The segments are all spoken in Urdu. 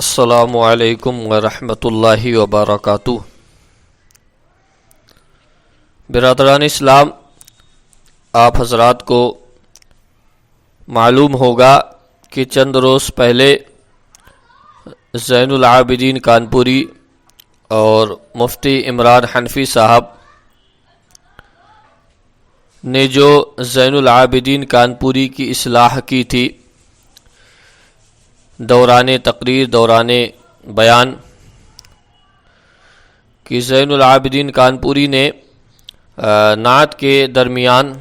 السلام علیکم ورحمۃ اللہ وبرکاتہ۔ برادران اسلام، آپ حضرات کو معلوم ہوگا کہ چند روز پہلے زین العابدین کانپوری اور مفتی عمران حنفی صاحب نے جو زین العابدین کانپوری کی اصلاح کی تھی دوران تقریر، دوران بیان، کہ زین العابدین کانپوری نے نعت کے درمیان،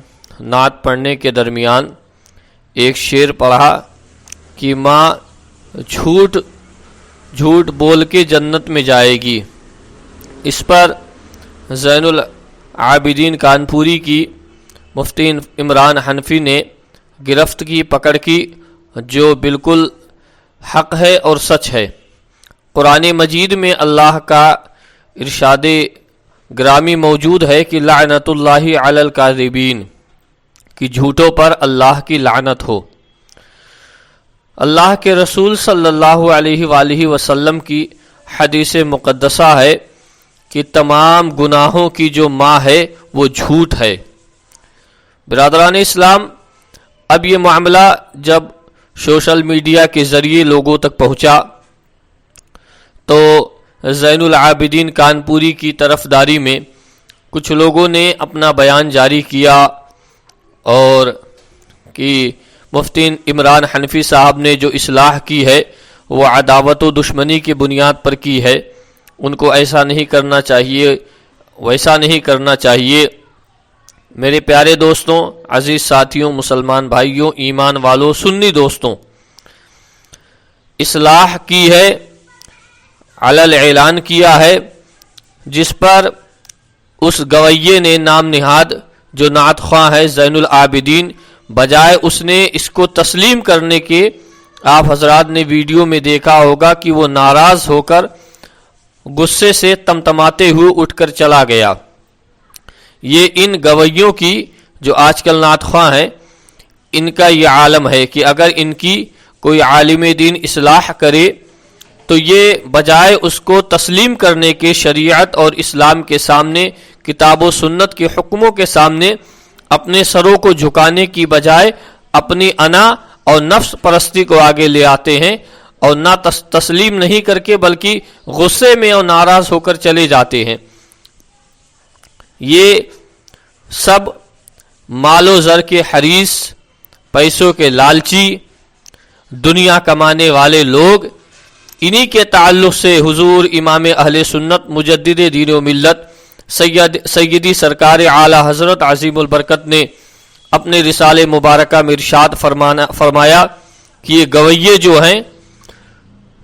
نعت پڑھنے کے درمیان ایک شعر پڑھا کہ ماں جھوٹ بول کے جنت میں جائے گی۔ اس پر زین العابدین کانپوری کی مفتی عمران حنفی نے گرفت کی، پکڑ کی، جو بالکل حق ہے اور سچ ہے۔ قرآن مجید میں اللہ کا ارشاد گرامی موجود ہے کہ لعنت اللہ علی الکاذبین، کہ جھوٹوں پر اللہ کی لعنت ہو۔ اللہ کے رسول صلی اللہ علیہ وآلہ وسلم کی حدیث مقدسہ ہے کہ تمام گناہوں کی جو ماں ہے وہ جھوٹ ہے۔ برادران اسلام، اب یہ معاملہ جب سوشل میڈیا کے ذریعے لوگوں تک پہنچا تو زین العابدین کانپوری کی طرفداری میں کچھ لوگوں نے اپنا بیان جاری کیا اور کہ مفتی عمران حنفی صاحب نے جو اصلاح کی ہے وہ عداوت و دشمنی کی بنیاد پر کی ہے، ان کو ایسا نہیں کرنا چاہیے، ویسا نہیں کرنا چاہیے۔ میرے پیارے دوستوں، عزیز ساتھیوں، مسلمان بھائیوں، ایمان والوں، سنی دوستوں، اصلاح کی ہے، علل اعلان کیا ہے، جس پر اس گویے نے نام نہاد جو نعت خواں ہے زین العابدین، بجائے اس نے اس کو تسلیم کرنے کے، آپ حضرات نے ویڈیو میں دیکھا ہوگا کہ وہ ناراض ہو کر غصے سے تمتماتے ہوئے اٹھ کر چلا گیا۔ یہ ان گویوں کی جو آج کل نعت خواں ہیں، ان کا یہ عالم ہے کہ اگر ان کی کوئی عالم دین اصلاح کرے تو یہ بجائے اس کو تسلیم کرنے کے، شریعت اور اسلام کے سامنے، کتاب و سنت کے حکموں کے سامنے اپنے سروں کو جھکانے کی بجائے اپنی انا اور نفس پرستی کو آگے لے آتے ہیں، اور نہ تسلیم نہیں کر کے بلکہ غصے میں اور ناراض ہو کر چلے جاتے ہیں۔ یہ سب مال و زر کے حریص، پیسوں کے لالچی، دنیا کمانے والے لوگ، انہی کے تعلق سے حضور امام اہل سنت مجدد دین و ملت سیدی سرکار اعلی حضرت عظیم البرکت نے اپنے رسالہ مبارکہ میں ارشاد فرمایا کہ یہ گویے جو ہیں،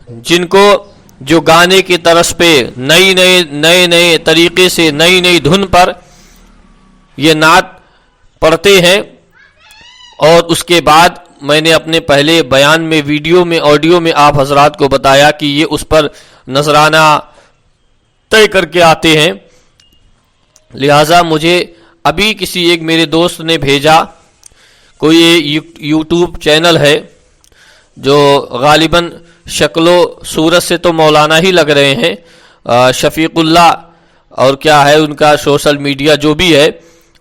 جن کو جو گانے کی طرز پہ نئے طریقے سے نئی دھن پر یہ نعت پڑھتے ہیں، اور اس کے بعد میں نے اپنے پہلے بیان میں، ویڈیو میں، آڈیو میں آپ حضرات کو بتایا کہ یہ اس پر نذرانہ طے کر کے آتے ہیں۔ لہٰذا مجھے ابھی کسی ایک میرے دوست نے بھیجا، کوئی یوٹیوب چینل ہے جو غالباً شکل و صورت سے تو مولانا ہی لگ رہے ہیں، شفیق اللہ اور کیا ہے ان کا سوشل میڈیا جو بھی ہے،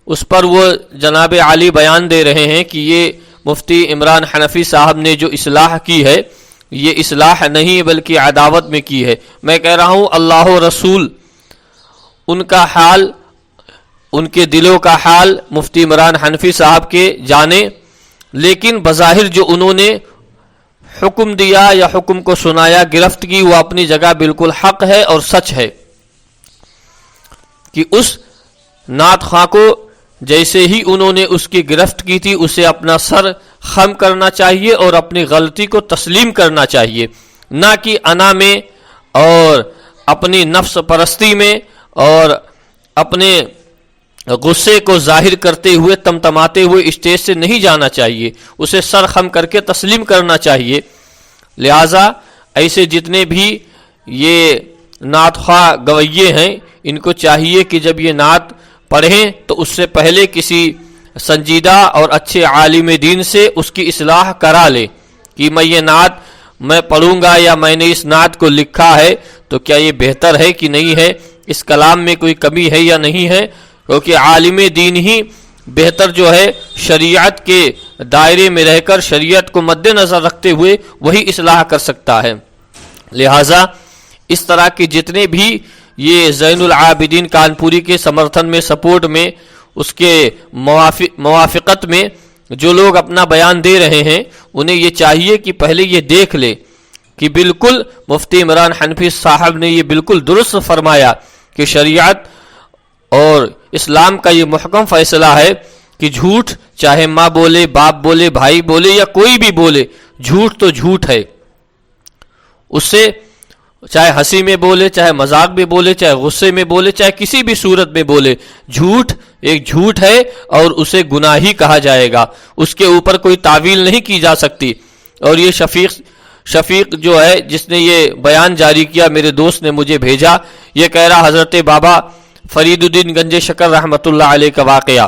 اس پر وہ جناب عالی بیان دے رہے ہیں کہ یہ مفتی عمران حنفی صاحب نے جو اصلاح کی ہے یہ اصلاح نہیں بلکہ عداوت میں کی ہے۔ میں کہہ رہا ہوں اللہ و رسول ان کا حال، ان کے دلوں کا حال مفتی عمران حنفی صاحب کے جانے، لیکن بظاہر جو انہوں نے حکم دیا یا حکم کو سنایا، گرفت کی، وہ اپنی جگہ بالکل حق ہے اور سچ ہے کہ اس نعت خواں کو جیسے ہی انہوں نے اس کی گرفت کی تھی اسے اپنا سر خم کرنا چاہیے اور اپنی غلطی کو تسلیم کرنا چاہیے، نہ کہ انا میں اور اپنی نفس پرستی میں اور اپنے غصے کو ظاہر کرتے ہوئے، تمتماتے ہوئے اسٹیج سے نہیں جانا چاہیے، اسے سر خم کر کے تسلیم کرنا چاہیے۔ لہٰذا ایسے جتنے بھی یہ نعت خواں گویے ہیں، ان کو چاہیے کہ جب یہ نعت پڑھیں تو اس سے پہلے کسی سنجیدہ اور اچھے عالم دین سے اس کی اصلاح کرا لے کہ میں یہ نعت میں پڑھوں گا یا میں نے اس نعت کو لکھا ہے تو کیا یہ بہتر ہے کہ نہیں ہے؟ اس کلام میں کوئی کمی ہے یا نہیں ہے؟ کیونکہ عالم دین ہی بہتر جو ہے شریعت کے دائرے میں رہ کر شریعت کو مد نظر رکھتے ہوئے وہی اصلاح کر سکتا ہے۔ لہٰذا اس طرح کے جتنے بھی یہ زین العابدین کانپوری کے سمرتھن میں، سپورٹ میں، اس کے موافقت میں جو لوگ اپنا بیان دے رہے ہیں، انہیں یہ چاہیے کہ پہلے یہ دیکھ لے کہ بالکل مفتی عمران حنفی صاحب نے یہ بالکل درست فرمایا کہ شریعت اور اسلام کا یہ محکم فیصلہ ہے کہ جھوٹ چاہے ماں بولے، باپ بولے، بھائی بولے یا کوئی بھی بولے، جھوٹ تو جھوٹ ہے۔ اس سے چاہے ہنسی میں بولے، چاہے مذاق میں بولے، چاہے غصے میں بولے، چاہے کسی بھی صورت میں بولے، جھوٹ ایک جھوٹ ہے اور اسے گناہی کہا جائے گا، اس کے اوپر کوئی تعویل نہیں کی جا سکتی۔ اور یہ شفیق جو ہے جس نے یہ بیان جاری کیا، میرے دوست نے مجھے بھیجا، یہ کہہ رہا حضرت بابا فرید الدین گنج شکر رحمۃ اللہ علیہ کا واقعہ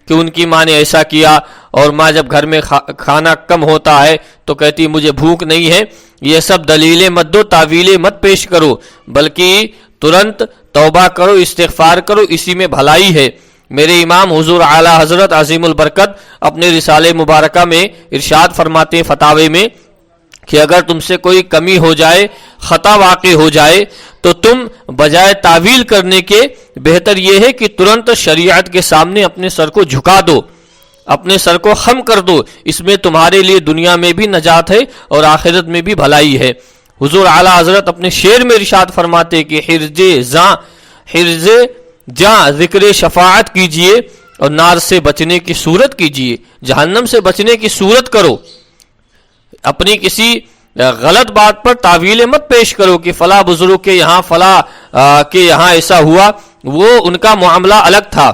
کہ ان کی ماں نے ایسا کیا، اور ماں جب گھر میں کھانا کم ہوتا ہے تو کہتی مجھے بھوک نہیں ہے۔ یہ سب دلیلیں مت دو، تعویلیں مت پیش کرو، بلکہ ترنت توبہ کرو، استغفار کرو، اسی میں بھلائی ہے۔ میرے امام حضور اعلی حضرت عظیم البرکت اپنے رسالے مبارکہ میں ارشاد فرماتے ہیں فتاوی میں کہ اگر تم سے کوئی کمی ہو جائے، خطا واقع ہو جائے، تو تم بجائے تعویل کرنے کے بہتر یہ ہے کہ ترنت شریعت کے سامنے اپنے سر کو جھکا دو، اپنے سر کو خم کر دو، اس میں تمہارے لیے دنیا میں بھی نجات ہے اور آخرت میں بھی بھلائی ہے۔ حضور اعلی حضرت اپنے شعر میں ارشاد فرماتے کہ حرز جاں ذکر شفاعت کیجئے اور نار سے بچنے کی صورت کیجئے، جہنم سے بچنے کی صورت کرو۔ اپنی کسی غلط بات پر تعویل مت پیش کرو کہ فلاں بزرگ کے یہاں فلاں کے یہاں ایسا ہوا، وہ ان کا معاملہ الگ تھا،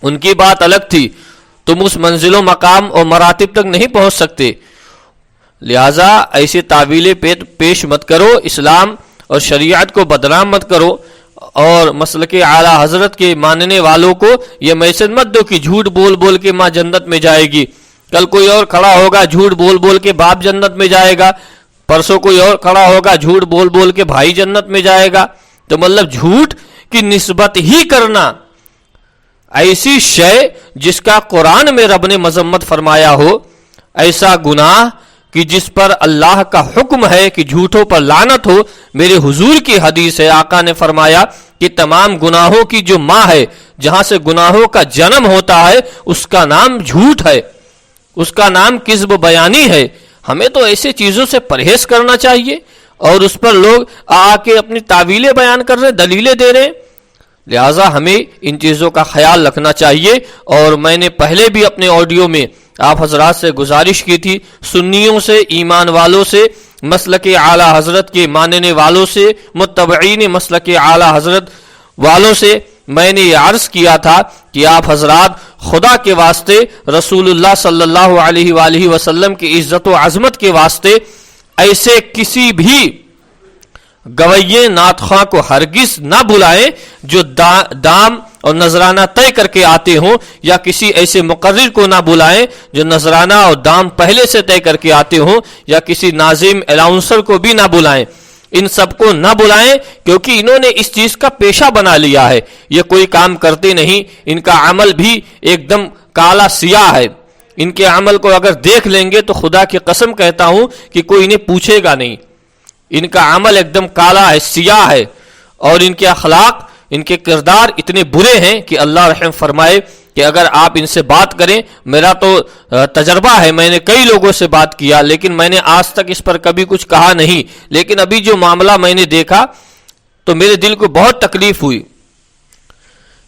ان کی بات الگ تھی، تم اس منزل و مقام اور مراتب تک نہیں پہنچ سکتے، لہٰذا ایسے تعویلیں پیش مت کرو، اسلام اور شریعت کو بدنام مت کرو، اور مسلک اعلی حضرت کے ماننے والوں کو یہ میسج مت دو کہ جھوٹ بول بول کے ماں جنت میں جائے گی، کل کوئی اور کھڑا ہوگا جھوٹ بول بول کے باپ جنت میں جائے گا، پرسوں کوئی اور کھڑا ہوگا جھوٹ بول بول کے بھائی جنت میں جائے گا۔ تو مطلب جھوٹ کی نسبت ہی کرنا ایسی شے جس کا قرآن میں رب نے مذمت فرمایا ہو، ایسا گناہ کہ جس پر اللہ کا حکم ہے کہ جھوٹوں پر لعنت ہو۔ میرے حضور کی حدیث ہے، آقا نے فرمایا کہ تمام گناہوں کی جو ماں ہے، جہاں سے گناہوں کا جنم ہوتا ہے، اس کا نام جھوٹ ہے، اس کا نام کذب بیانی ہے۔ ہمیں تو ایسی چیزوں سے پرہیز کرنا چاہیے، اور اس پر لوگ آ کے اپنی تعویلیں بیان کر رہے ہیں، دلیلیں دے رہے ہیں، لہٰذا ہمیں ان چیزوں کا خیال رکھنا چاہیے۔ اور میں نے پہلے بھی اپنے آڈیو میں آپ حضرات سے گزارش کی تھی، سنیوں سے، ایمان والوں سے، مسلک اعلی حضرت کے ماننے والوں سے، متبعین مسلک اعلی حضرت والوں سے میں نے یہ عرض کیا تھا کہ آپ حضرات خدا کے واسطے، رسول اللہ صلی اللہ علیہ وآلہ وسلم کی عزت و عظمت کے واسطے ایسے کسی بھی گویے نعت خواں کو ہرگز نہ بلائیں جو دام اور نذرانہ طے کر کے آتے ہوں، یا کسی ایسے مقرر کو نہ بلائیں جو نذرانہ اور دام پہلے سے طے کر کے آتے ہوں، یا کسی ناظم الاؤنسر کو بھی نہ بلائیں، ان سب کو نہ بلائیں، کیونکہ انہوں نے اس چیز کا پیشہ بنا لیا ہے، یہ کوئی کام کرتے نہیں، ان کا عمل بھی ایک دم کالا سیاہ ہے، ان کے عمل کو اگر دیکھ لیں گے تو خدا کی قسم کہتا ہوں کہ کوئی انہیں پوچھے گا نہیں، ان کا عمل ایک دم کالا ہے، سیاہ ہے، اور ان کے اخلاق، ان کے کردار اتنے برے ہیں کہ اللہ رحم فرمائے کہ اگر آپ ان سے بات کریں، میرا تو تجربہ ہے، میں نے کئی لوگوں سے بات کیا، لیکن میں نے آج تک اس پر کبھی کچھ کہا نہیں، لیکن ابھی جو معاملہ میں نے دیکھا تو میرے دل کو بہت تکلیف ہوئی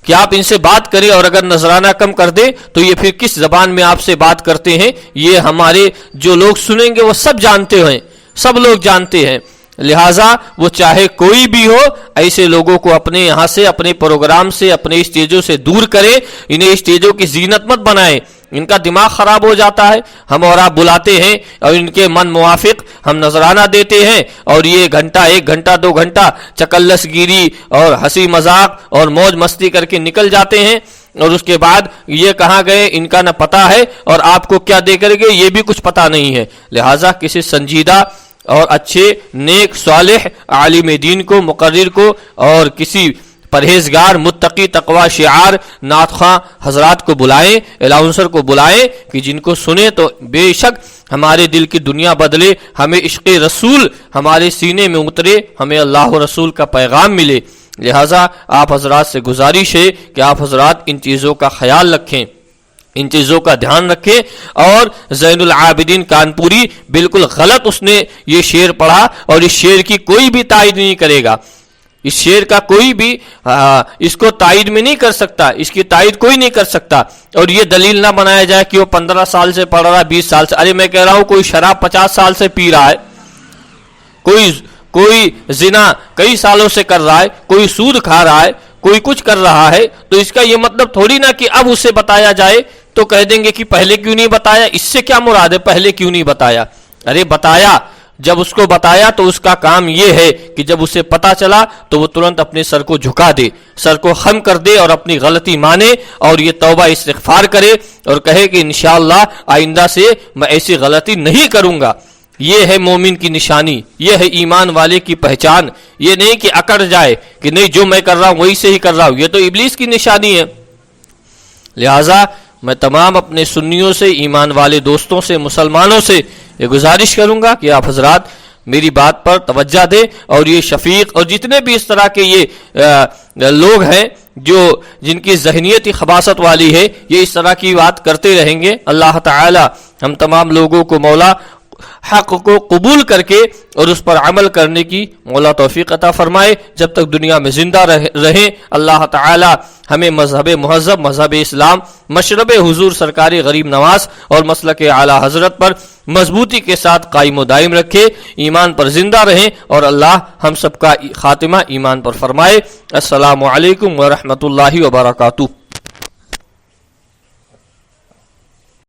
کہ آپ ان سے بات کریں اور اگر نذرانہ کم کر دیں تو یہ پھر کس زبان میں آپ سے بات کرتے ہیں، یہ ہمارے جو لوگ سنیں گے وہ سب جانتے ہیں، سب لوگ جانتے ہیں، لہٰذا وہ چاہے کوئی بھی ہو، ایسے لوگوں کو اپنے یہاں سے، اپنے پروگرام سے، اپنے اسٹیجوں سے دور کریں، انہیں اسٹیجوں کی زینت مت بنائیں، ان کا دماغ خراب ہو جاتا ہے۔ ہم اور آپ بلاتے ہیں اور ان کے من موافق ہم نذرانہ دیتے ہیں، اور یہ گھنٹہ، 1 گھنٹہ 2 گھنٹہ چکلس گیری اور ہنسی مذاق اور موج مستی کر کے نکل جاتے ہیں، اور اس کے بعد یہ کہاں گئے ان کا نہ پتہ ہے، اور آپ کو کیا دے کر گئے یہ بھی کچھ پتہ نہیں ہے۔ لہٰذا کسی سنجیدہ اور اچھے نیک صالح عالم دین کو، مقرر کو اور کسی پرہیزگار متقی تقوی شعار نعت خواں حضرات کو بلائیں، الاؤنسر کو بلائیں کہ جن کو سنیں تو بے شک ہمارے دل کی دنیا بدلے، ہمیں عشق رسول ہمارے سینے میں اترے، ہمیں اللہ و رسول کا پیغام ملے۔ لہٰذا آپ حضرات سے گزارش ہے کہ آپ حضرات ان چیزوں کا خیال رکھیں، ان چیزوں کا دھیان رکھیں۔ اور زین العابدین کانپوری بالکل غلط اس نے یہ شعر پڑھا، اور اس شعر کی کوئی بھی تائید نہیں کرے گا، اس شعر کا کوئی بھی اس کو تائید میں نہیں کر سکتا، اس کی تائید کوئی نہیں کر سکتا۔ اور یہ دلیل نہ بنایا جائے کہ وہ 15 سال سے پڑھ رہا ہے، 20 سال سے۔ ارے میں کہہ رہا ہوں کوئی شراب 50 سال سے پی رہا ہے، کوئی زنا کئی سالوں سے کر رہا ہے، کوئی سود کھا رہا ہے، کوئی کچھ کر رہا ہے، تو اس کا یہ مطلب تھوڑی نہ کہ اب اسے بتایا جائے تو کہہ دیں گے کہ پہلے کیوں نہیں بتایا۔ اس سے کیا مراد ہے پہلے کیوں نہیں بتایا؟ ارے بتایا، جب اس کو بتایا تو اس کا کام یہ ہے کہ جب اسے پتا چلا تو وہ ترنت اپنے سر کو جھکا دے، سر کو خم کر دے اور اپنی غلطی مانے اور یہ توبہ استغفار کرے اور کہے کہ انشاءاللہ آئندہ سے میں ایسی غلطی نہیں کروں گا۔ یہ ہے مومن کی نشانی، یہ ہے ایمان والے کی پہچان۔ یہ نہیں کہ اکڑ جائے کہ نہیں جو میں کر رہا ہوں وہی سے ہی کر رہا ہوں، یہ تو ابلیس کی نشانی ہے۔ لہٰذا میں تمام اپنے سنیوں سے، ایمان والے دوستوں سے، مسلمانوں سے یہ گزارش کروں گا کہ آپ حضرات میری بات پر توجہ دیں، اور یہ شفیق اور جتنے بھی اس طرح کے یہ لوگ ہیں جن کی ذہنیت خباثت والی ہے، یہ اس طرح کی بات کرتے رہیں گے۔ اللہ تعالی ہم تمام لوگوں کو مولا حق کو قبول کر کے اور اس پر عمل کرنے کی مولا توفیق عطا فرمائے۔ جب تک دنیا میں زندہ رہیں اللہ تعالی ہمیں مذہب مہذب، مذہب اسلام، مشرب حضور سرکار غریب نواز اور مسلک اعلی حضرت پر مضبوطی کے ساتھ قائم و دائم رکھے، ایمان پر زندہ رہیں، اور اللہ ہم سب کا خاتمہ ایمان پر فرمائے۔ السلام علیکم ورحمۃ اللہ وبرکاتہ۔